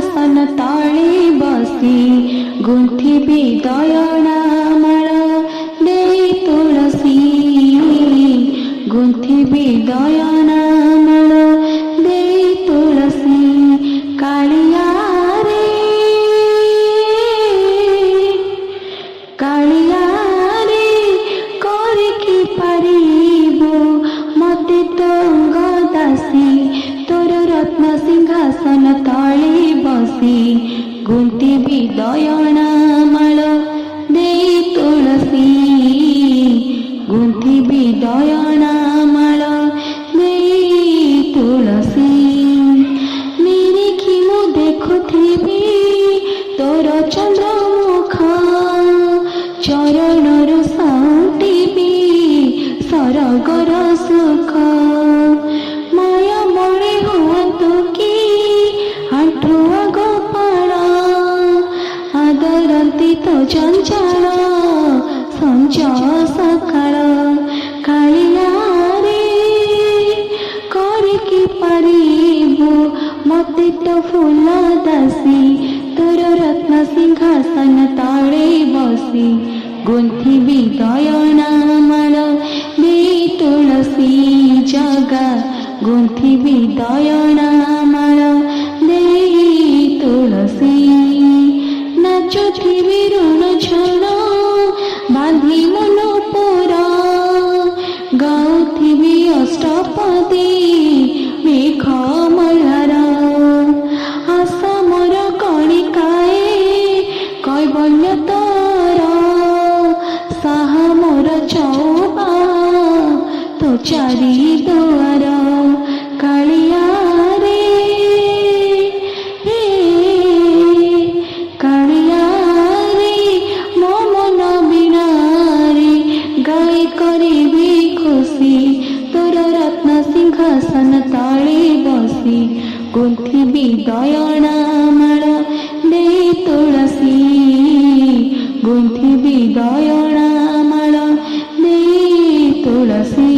सिंहासन तले बसी गुंथिबी दयनामाळ देई तुळसी गुंथिबी दयनामाळ देई तुळसी कालिया रे कालिया रे करिकी पारिबो मते तंग दासी तोर रत्न सिंहासन तले बसी गुंथिबी दयनामाळ देई तुळसी गुंथिबी दयनामाळ देई तुळसी निरीखी मु देखुथिबी तोर चंद्रमुख चरणर साउटिबी सरगर सुख माया मणि हुअतु कि आंठुआ गोपाळ आदरती तो चंचल संच सकाळ कालिया रे करिकी पारिबो मते तो फूल दासी तोर रत्न सिंहासन तले बसी गुंथिबी दयनामाळ देई तुळसी जगा गुंथिबी दयनामाळ देई तुळसी नाचुथिबी ऋण झण बांधी मन पुरा गाउथिबी अष्टपदी मेघ मल्हार आशा मोर कणिकाए कैबल्य तोर साहा मोर चौबा तो चारि दुआर कालिया रे कालिया रे मो मन बिना रे गाई करिबी खुशी तोर रत्न सिंहासन तले बसी गुंथिबी दयनामाळ देई तुळसी।